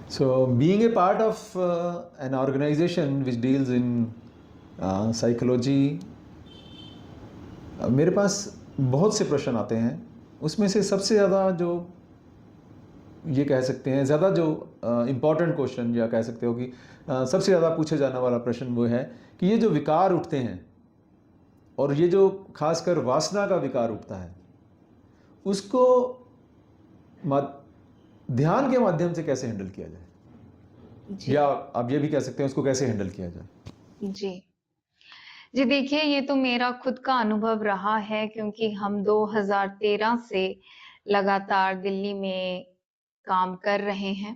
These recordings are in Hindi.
So, being a part of an organization which deals in psychology, मेरे पास बहुत से प्रश्न आते हैं। उसमें से सबसे ज़्यादा जो ये कह सकते हैं ज़्यादा जो इम्पॉर्टेंट क्वेश्चन या कह सकते हो कि सबसे ज़्यादा पूछे जाने वाला प्रश्न वो है कि ये जो विकार उठते हैं और ये जो खासकर वासना का विकार उठता है उसको ध्यान के माध्यम से कैसे हैंडल किया जाए, जी या आप ये भी कह सकते हैं उसको कैसे हैंडल किया जाए। जी जी देखिए, ये तो मेरा खुद का अनुभव रहा है क्योंकि हम 2013 से लगातार दिल्ली में काम कर रहे हैं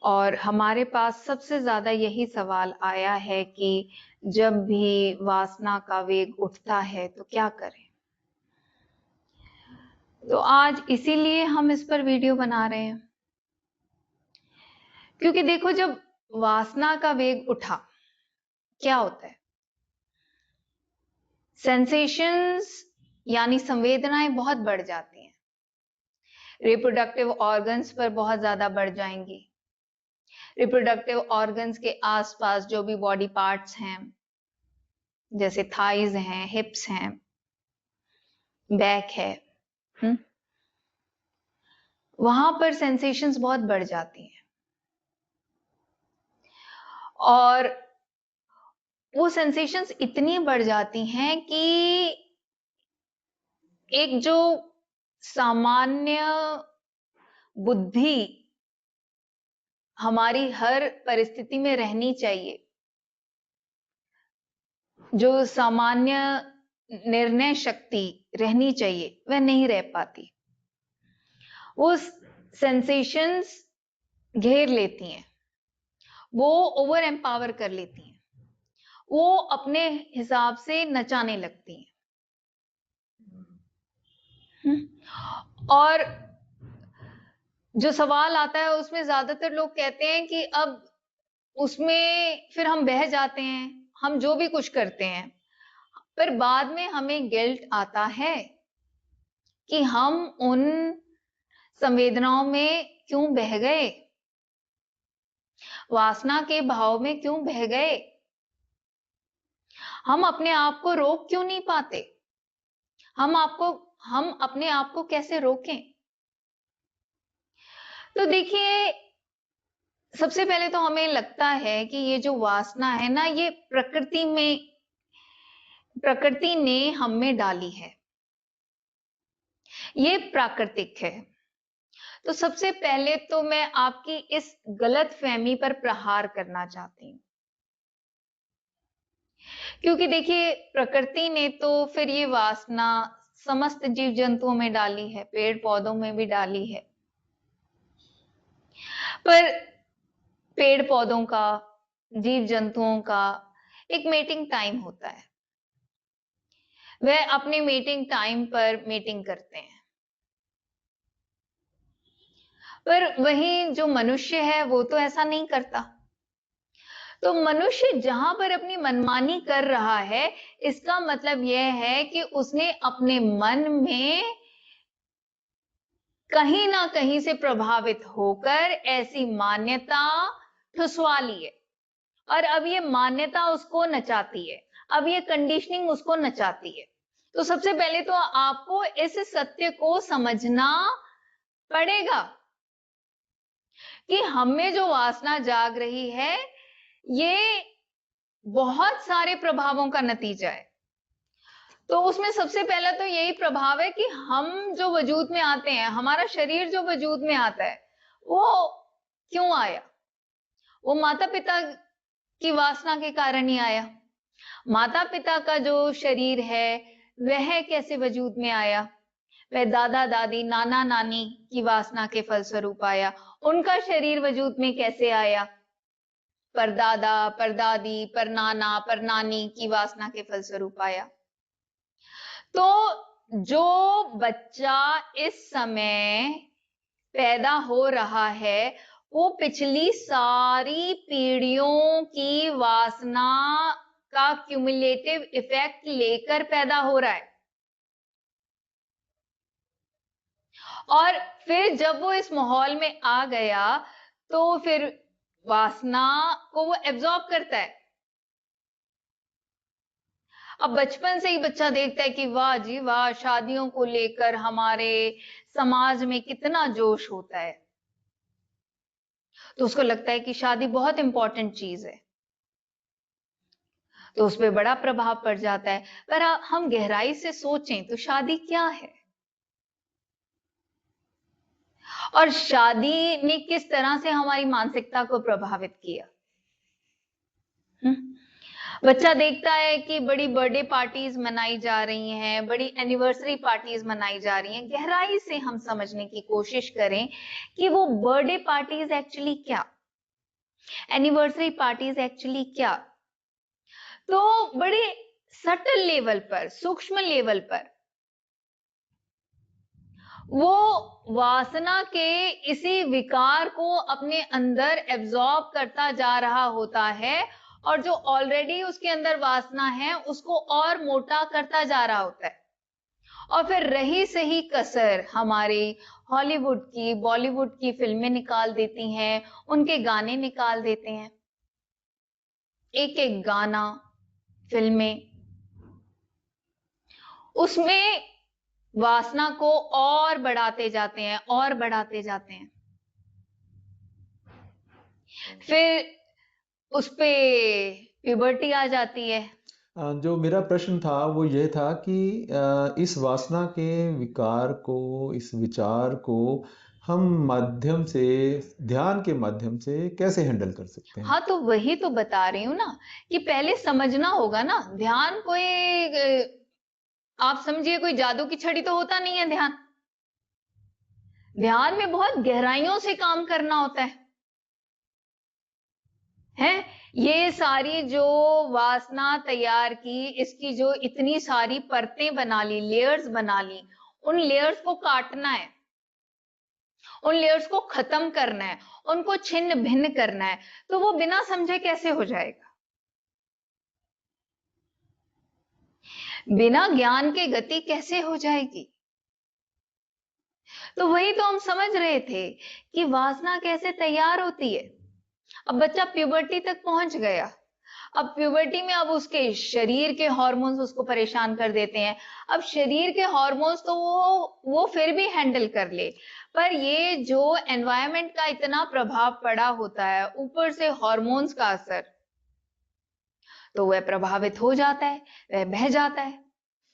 और हमारे पास सबसे ज़्यादा यही सवाल आया है कि जब भी वासना का वेग उठता है तो क्या करें? तो आज इसीलिए हम इस पर वीडियो बना रहे हैं। क्योंकि देखो, जब वासना का वेग उठा, क्या होता है? सेंसेशंस यानी संवेदनाएं बहुत बढ़ जाती हैं। रिप्रोडक्टिव ऑर्गन्स पर बहुत ज्यादा बढ़ जाएंगी। रिप्रोडक्टिव ऑर्गन्स के आसपास जो भी बॉडी पार्ट्स हैं, जैसे थाइज हैं, हिप्स हैं, बैक है, वहां पर सेंसेशंस बहुत बढ़ जाती हैं और वो सेंसेशंस इतनी बढ़ जाती हैं कि एक जो सामान्य बुद्धि हमारी हर परिस्थिति में रहनी चाहिए, जो सामान्य निर्णय शक्ति रहनी चाहिए, वह नहीं रह पाती। वो सेंसेशंस घेर लेती हैं, वो ओवर एम्पावर कर लेती हैं, वो अपने हिसाब से नचाने लगती हैं। और जो सवाल आता है उसमें ज्यादातर लोग कहते हैं कि अब उसमें फिर हम बह जाते हैं, हम जो भी कुछ करते हैं, पर बाद में हमें गिल्ट आता है कि हम उन संवेदनाओं में क्यों बह गए, वासना के भाव में क्यों बह गए, हम अपने आप को रोक क्यों नहीं पाते, हम अपने आप को कैसे रोकें। तो देखिए, सबसे पहले तो हमें लगता है कि ये जो वासना है ना, ये प्रकृति ने हम में डाली है, ये प्राकृतिक है। तो सबसे पहले तो मैं आपकी इस गलत फहमी पर प्रहार करना चाहती हूँ, क्योंकि देखिए, प्रकृति ने तो फिर ये वासना समस्त जीव जंतुओं में डाली है, पेड़ पौधों में भी डाली है। पर पेड़ पौधों का, जीव जंतुओं का एक मीटिंग टाइम होता है, वह अपने मीटिंग टाइम पर मीटिंग करते हैं। पर वही जो मनुष्य है वो तो ऐसा नहीं करता। तो मनुष्य जहां पर अपनी मनमानी कर रहा है, इसका मतलब यह है कि उसने अपने मन में कहीं ना कहीं से प्रभावित होकर ऐसी मान्यता ठुसवा ली है और अब ये मान्यता उसको नचाती है, अब ये कंडीशनिंग उसको नचाती है। तो सबसे पहले तो आपको इस सत्य को समझना पड़ेगा कि हमें जो वासना जाग रही है, ये बहुत सारे प्रभावों का नतीजा है। तो उसमें सबसे पहला तो यही प्रभाव है कि हम जो वजूद में आते हैं, हमारा शरीर जो वजूद में आता है, वो क्यों आया? वो माता पिता की वासना के कारण ही आया। माता पिता का जो शरीर है वह कैसे वजूद में आया? वह दादा दादी, नाना नानी की वासना के फलस्वरूप आया। उनका शरीर वजूद में कैसे आया? परदादा, परदादी, परनाना, परनानी की वासना के फलस्वरूप आया। तो जो बच्चा इस समय पैदा हो रहा है, वो पिछली सारी पीढ़ियों की वासना का क्यूमुलेटिव इफेक्ट लेकर पैदा हो रहा है। और फिर जब वो इस माहौल में आ गया, तो फिर वासना को वो एब्जॉर्ब करता है। अब बचपन से ही बच्चा देखता है कि वाह जी वाह, शादियों को लेकर हमारे समाज में कितना जोश होता है, तो उसको लगता है कि शादी बहुत इंपॉर्टेंट चीज है, तो उस पर बड़ा प्रभाव पड़ जाता है। पर हम गहराई से सोचें तो शादी क्या है, और शादी ने किस तरह से हमारी मानसिकता को प्रभावित किया। बच्चा देखता है कि बड़ी बर्थडे पार्टीज मनाई जा रही हैं, बड़ी एनिवर्सरी पार्टीज मनाई जा रही हैं। गहराई से हम समझने की कोशिश करें कि वो बर्थडे पार्टीज एक्चुअली क्या, एनिवर्सरी पार्टीज एक्चुअली क्या। तो बड़े सटल लेवल पर, सूक्ष्म लेवल पर वो वासना के इसी विकार को अपने अंदर एब्जॉर्ब करता जा रहा होता है, और जो ऑलरेडी उसके अंदर वासना है उसको और मोटा करता जा रहा होता है। और फिर रही सही कसर हमारे हॉलीवुड की, बॉलीवुड की फिल्में निकाल देती हैं, उनके गाने निकाल देते हैं। एक एक गाना, फिल्में, उसमें वासना को और बढ़ाते जाते हैं, और बढ़ाते जाते हैं। फिर उस पे प्यूबर्टी आ जाती है। जो मेरा प्रश्न था वो ये था कि इस वासना के विकार को, इस विचार को हम माध्यम से, ध्यान के माध्यम से कैसे हैंडल कर सकते हैं? हाँ, तो वही तो बता रही हूँ ना कि पहले समझना होगा ना। ध्यान कोई आप समझिए कोई जादू की छड़ी तो होता नहीं है। ध्यान में बहुत गहराइयों से काम करना होता है। ये सारी जो वासना तैयार की, इसकी जो इतनी सारी परतें बना ली, लेयर्स बना ली, उन लेयर्स को काटना है, उन लेयर्स को खत्म करना है, उनको छिन्न भिन्न करना है। तो वो बिना समझे कैसे हो जाएगा? बिना ज्ञान के गति कैसे हो जाएगी? तो वही तो हम समझ रहे थे कि वासना कैसे तैयार होती है। अब बच्चा प्यूबर्टी तक पहुंच गया। अब प्यूबर्टी में अब उसके शरीर के हार्मोन्स उसको परेशान कर देते हैं। अब शरीर के हार्मोन्स तो वो फिर भी हैंडल कर ले, पर ये जो एनवायरनमेंट का इतना प्रभाव पड़ा होता है, ऊपर से हार्मोन्स का असर, तो वह प्रभावित हो जाता है, वह बह जाता है।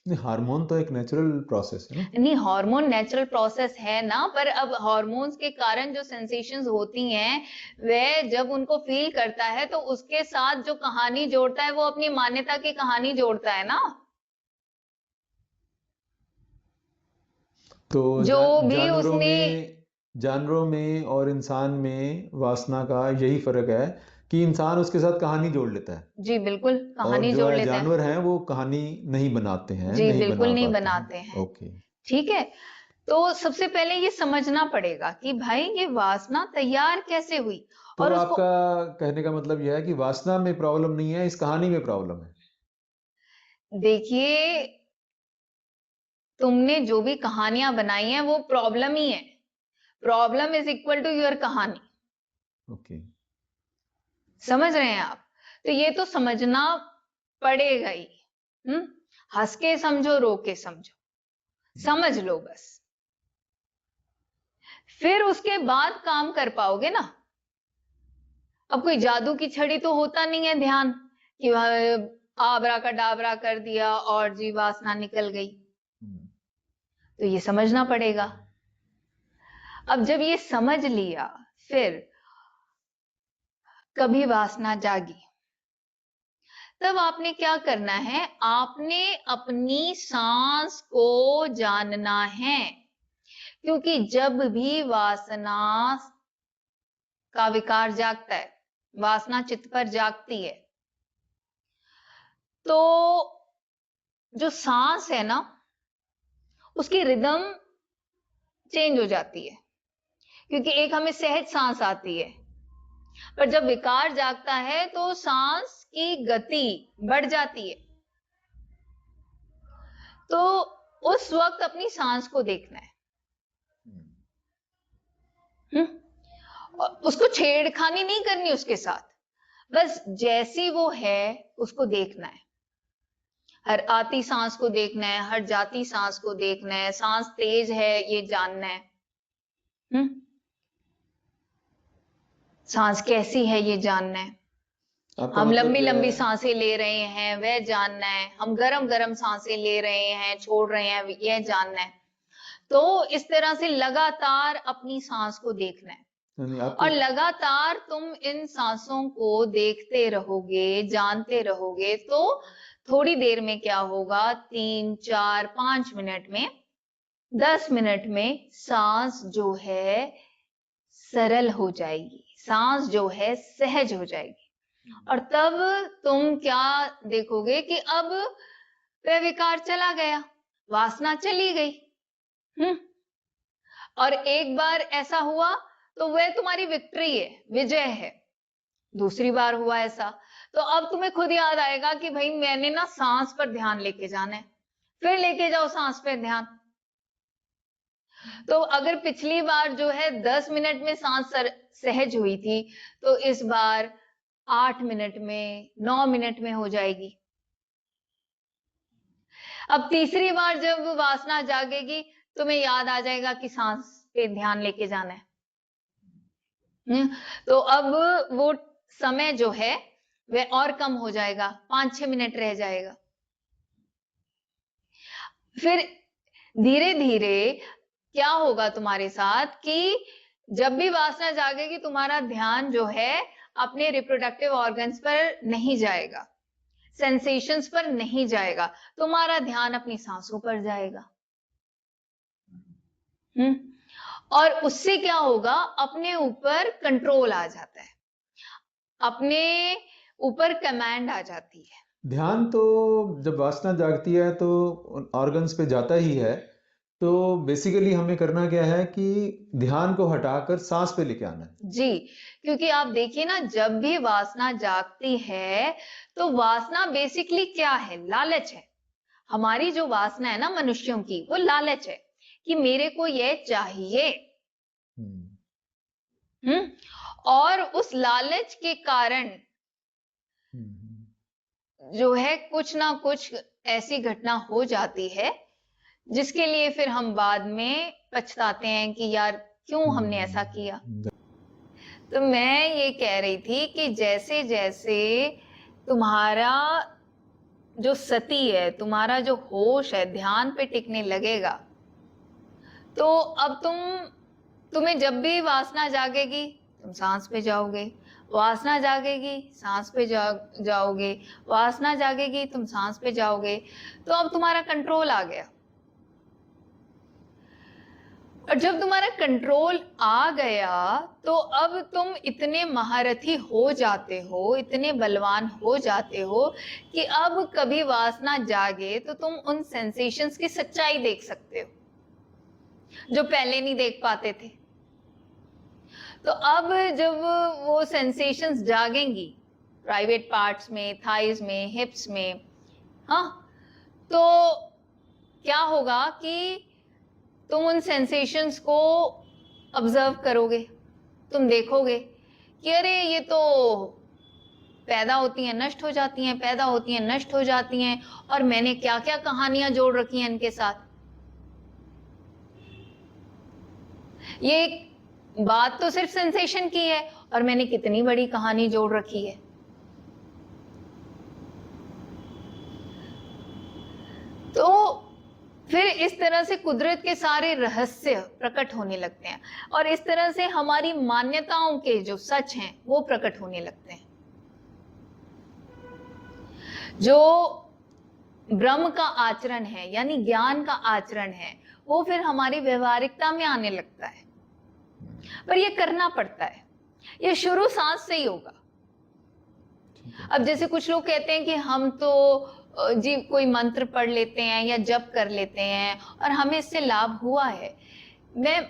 हार्मोन तो एक नेचुरल प्रोसेस है ना? नहीं, हार्मोन नेचुरल प्रोसेस है ना, पर अब हार्मोन्स के कारण जो सेंसेशंस होती हैं, वह जब उनको फील करता है तो उसके साथ जो कहानी जोड़ता है वो अपनी मान्यता की कहानी जोड़ता है ना। तो जो भी उसने जानवरों में और इंसान में वासना का यही फर्क है कि इंसान उसके साथ कहानी जोड़ लेता है, जी बिल्कुल और कहानी जो जोड़ है लेते हैं। जानवर हैं वो कहानी नहीं बनाते हैं, जी नहीं बिल्कुल बना नहीं पाते हैं। बनाते हैं। ओके। ठीक है, तो सबसे पहले ये समझना पड़ेगा कि भाई ये वासना तैयार कैसे हुई, तो और उसको आपका कहने का मतलब यह है कि वासना में प्रॉब्लम नहीं है, इस कहानी में प्रॉब्लम है। देखिए, तुमने जो भी कहानियां बनाई हैं वो प्रॉब्लम ही है। Problem is equal to your कहानी। ओके। समझ रहे हैं आप? तो ये तो समझना पड़ेगा ही। हंस के समझो, रो के समझो, समझ लो बस, फिर उसके बाद काम कर पाओगे ना। अब कोई जादू की छड़ी तो होता नहीं है ध्यान कि आबरा का डाबरा कर दिया और जी वासना निकल गई। तो ये समझना पड़ेगा। अब जब ये समझ लिया, फिर कभी वासना जागी, तब आपने क्या करना है? आपने अपनी सांस को जानना है, क्योंकि जब भी वासना का विकार जागता है, वासना चित्त पर जागती है, तो जो सांस है ना, उसकी रिदम चेंज हो जाती है, क्योंकि एक हमें सहज सांस आती है, पर जब विकार जागता है तो सांस की गति बढ़ जाती है। तो उस वक्त अपनी सांस को देखना है। उसको छेड़खानी नहीं करनी उसके साथ, बस जैसी वो है उसको देखना है। हर आती सांस को देखना है, हर जाती सांस को देखना है, सांस तेज है ये जानना है, सांस कैसी है ये जानना है। आपका हम मतलब लंबी जो लंबी है, सांसें ले रहे हैं वह जानना है, हम गरम गरम सांसें ले रहे हैं छोड़ रहे हैं यह जानना है। तो इस तरह से लगातार अपनी सांस को देखना है, यानी और आपके लगातार तुम इन सांसों को देखते रहोगे, जानते रहोगे, तो थोड़ी देर में क्या होगा, 3 4 5 मिनट में, 10 मिनट में सांस जो है सरल हो जाएगी, सांस जो है सहज हो जाएगी। और तब तुम क्या देखोगे कि अब वह विकार चला गया, वासना चली गई। और एक बार ऐसा हुआ तो वह तुम्हारी विक्ट्री है, विजय है। दूसरी बार हुआ ऐसा तो अब तुम्हें खुद याद आएगा कि भाई मैंने ना सांस पर ध्यान लेके जाना है, फिर लेके जाओ सांस पे ध्यान। तो अगर पिछली बार जो है 10 मिनट में सांस सहज हुई थी, तो इस बार 8 मिनट में, 9 मिनट में हो जाएगी। अब तीसरी बार जब वासना जागेगी, तुम्हें याद आ जाएगा कि सांस पे ध्यान लेके जाना है। तो अब वो समय जो है वह और कम हो जाएगा, 5-6 मिनट रह जाएगा। फिर धीरे धीरे क्या होगा तुम्हारे साथ कि जब भी वासना जागेगी, तुम्हारा ध्यान जो है अपने रिप्रोडक्टिव ऑर्गन्स पर नहीं जाएगा, सेंसेशंस पर नहीं जाएगा, तुम्हारा ध्यान अपनी सांसों पर जाएगा। और उससे क्या होगा, अपने ऊपर कंट्रोल आ जाता है, अपने ऊपर कमांड आ जाती है। ध्यान तो जब वासना जागती है तो ऑर्गन्स पे जाता ही है, तो बेसिकली हमें करना क्या है कि ध्यान को हटाकर सांस पे लेके आना है। जी, क्योंकि आप देखिए ना, जब भी वासना जागती है तो वासना बेसिकली क्या है, लालच है। हमारी जो वासना है ना मनुष्यों की, वो लालच है कि मेरे को ये चाहिए। और उस लालच के कारण जो है कुछ ना कुछ ऐसी घटना हो जाती है जिसके लिए फिर हम बाद में पछताते हैं कि यार क्यों हमने ऐसा किया। तो मैं ये कह रही थी कि जैसे जैसे तुम्हारा जो सती है, तुम्हारा जो होश है ध्यान पे टिकने लगेगा, तो अब तुम्हें जब भी वासना जागेगी तुम सांस पे जाओगे, वासना जागेगी सांस पे जाओगे, वासना जागेगी तुम सांस पे जाओगे। तो अब तुम्हारा कंट्रोल आ गया। और जब तुम्हारा कंट्रोल आ गया तो अब तुम इतने महारथी हो जाते हो, इतने बलवान हो जाते हो कि अब कभी वासना जागे तो तुम उन सेंसेशंस की सच्चाई देख सकते हो जो पहले नहीं देख पाते थे। तो अब जब वो सेंसेशंस जागेंगी प्राइवेट पार्ट्स में, थाइज में, हिप्स में, हाँ, तो क्या होगा कि तुम उन सेंसेशंस को ऑब्जर्व करोगे, तुम देखोगे कि अरे ये तो पैदा होती हैं नष्ट हो जाती हैं, पैदा होती हैं नष्ट हो जाती हैं, और मैंने क्या क्या कहानियां जोड़ रखी हैं इनके साथ। ये बात तो सिर्फ सेंसेशन की है और मैंने कितनी बड़ी कहानी जोड़ रखी है। तो फिर इस तरह से कुदरत के सारे रहस्य प्रकट होने लगते हैं और इस तरह से हमारी मान्यताओं के जो सच हैं वो प्रकट होने लगते हैं। जो ब्रह्म का आचरण है यानी ज्ञान का आचरण है, वो फिर हमारी व्यवहारिकता में आने लगता है। पर ये करना पड़ता है, ये शुरू सांस से ही होगा। अब जैसे कुछ लोग कहते हैं कि हम तो जी कोई मंत्र पढ़ लेते हैं या जप कर लेते हैं और हमें इससे लाभ हुआ है। मैं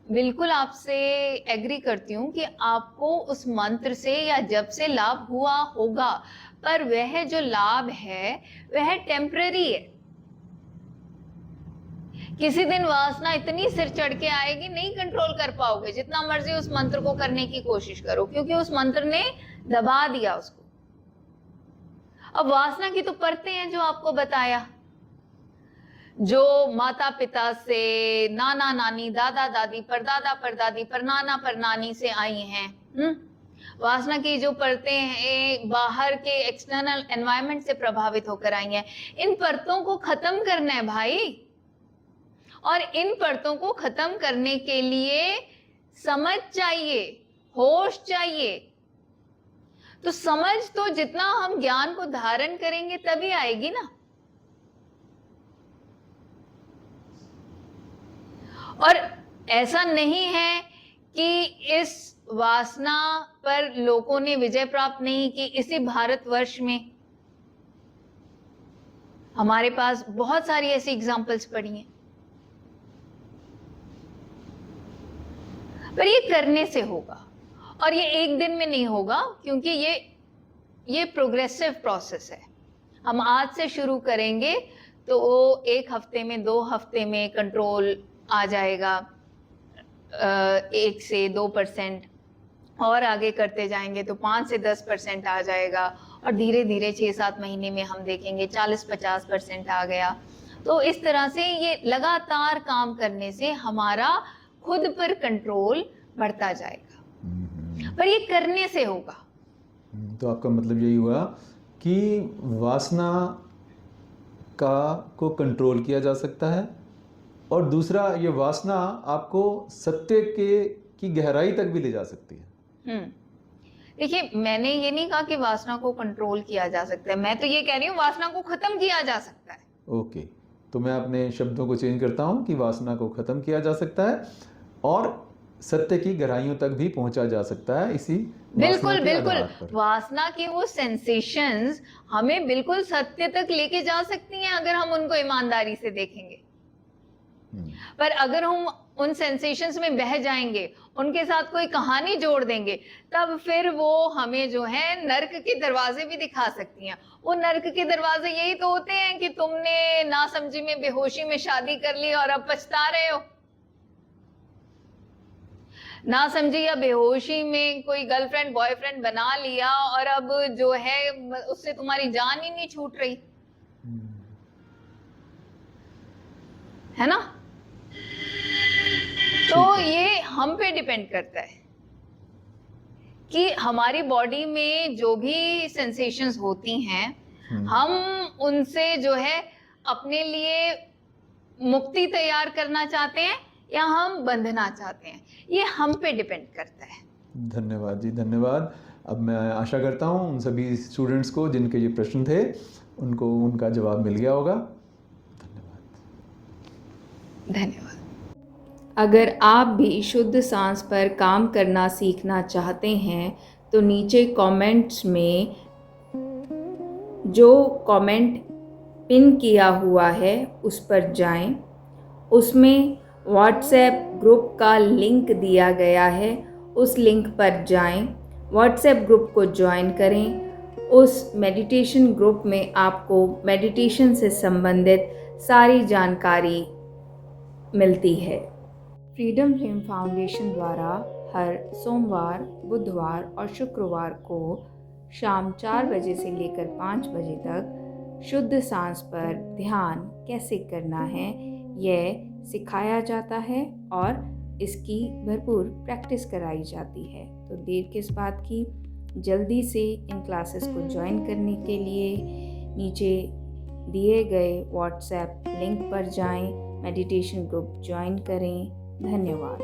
बिल्कुल आपसे एग्री करती हूँ कि आपको उस मंत्र से या जप से लाभ हुआ होगा, पर वह जो लाभ है वह टेम्पररी है। किसी दिन वासना इतनी सिर चढ़ के आएगी, नहीं कंट्रोल कर पाओगे, जितना मर्जी उस मंत्र को करने की कोशिश करो, क्योंकि उस मंत्र ने दबा दिया उसको। अब वासना की तो परतें हैं जो आपको बताया, जो माता पिता से, नाना नानी, दादा दादी, परदादा परदादी, परनाना परनानी से आई हैं। वासना की जो परतें हैं बाहर के एक्सटर्नल एनवायरनमेंट से प्रभावित होकर आई हैं। इन परतों को खत्म करना है भाई, और इन परतों को खत्म करने के लिए समझ चाहिए, होश चाहिए। तो समझ तो जितना हम ज्ञान को धारण करेंगे तभी आएगी ना। और ऐसा नहीं है कि इस वासना पर लोगों ने विजय प्राप्त नहीं की। इसी भारतवर्ष में हमारे पास बहुत सारी ऐसी एग्जाम्पल्स पड़ी हैं। पर ये करने से होगा, और ये एक दिन में नहीं होगा, क्योंकि ये प्रोग्रेसिव प्रोसेस है। हम आज से शुरू करेंगे तो 1 हफ्ते में, 2 हफ्ते में कंट्रोल आ जाएगा 1 से 2%, और आगे करते जाएंगे तो 5 से 10% आ जाएगा, और धीरे धीरे 6-7 महीने में हम देखेंगे 40-50% आ गया। तो इस तरह से ये लगातार काम करने से हमारा खुद पर कंट्रोल बढ़ता जाएगा, पर ये करने से होगा। तो आपका मतलब यही हुआ कि वासना को कंट्रोल किया जा सकता है, और दूसरा ये वासना आपको सत्य की गहराई तक भी ले जा सकती है। देखिए, मैंने ये नहीं कहा कि वासना को कंट्रोल किया जा सकता है, मैं तो ये कह रही हूँ वासना को खत्म किया जा सकता है। ओके, तो मैं अपने शब्दों को चेंज करता हूँ कि वासना को खत्म किया जा सकता है और सत्य की गहराइयों तक भी पहुंचा जा सकता है इसी बिल्कुल बिल्कुल। वासना की वो सेंसेशंस हमें बिल्कुल सत्य तक लेके जा सकती हैं अगर हम उनको ईमानदारी से देखेंगे। पर अगर हम उन सेंसेशंस में बह जाएंगे, उनके साथ कोई कहानी जोड़ देंगे, तब फिर वो हमें जो है नर्क के दरवाजे भी दिखा सकती हैं। वो नर्क के दरवाजे यही तो होते हैं कि तुमने नासमझी में, बेहोशी में शादी कर ली और अब पछता रहे हो। नासमझी या बेहोशी में कोई गर्लफ्रेंड बॉयफ्रेंड बना लिया और अब जो है उससे तुम्हारी जान ही नहीं छूट रही है ना। तो ये हम पे डिपेंड करता है कि हमारी बॉडी में जो भी सेंसेशंस होती हैं, हम उनसे जो है अपने लिए मुक्ति तैयार करना चाहते हैं या हम बंधना चाहते हैं, ये हम पे डिपेंड करता है। धन्यवाद जी, धन्यवाद। अब मैं आशा करता हूँ उन सभी स्टूडेंट्स को जिनके ये प्रश्न थे, उनको उनका जवाब मिल गया होगा। धन्यवाद। अगर आप भी शुद्ध सांस पर काम करना सीखना चाहते हैं तो नीचे कमेंट्स में जो कमेंट पिन किया हुआ है उस पर जाएं। उसमें व्हाट्सएप ग्रुप का लिंक दिया गया है, उस लिंक पर जाएं, व्हाट्सएप ग्रुप को ज्वाइन करें। उस मेडिटेशन ग्रुप में आपको मेडिटेशन से संबंधित सारी जानकारी मिलती है। फ्रीडम फ्लेम फाउंडेशन द्वारा हर सोमवार, बुधवार और शुक्रवार को शाम 4 बजे से लेकर 5 बजे तक शुद्ध सांस पर ध्यान कैसे करना है यह सिखाया जाता है और इसकी भरपूर प्रैक्टिस कराई जाती है। तो देर किस बात की, जल्दी से इन क्लासेस को ज्वाइन करने के लिए नीचे दिए गए व्हाट्सएप लिंक पर जाएं, मेडिटेशन ग्रुप ज्वाइन करें। धन्यवाद।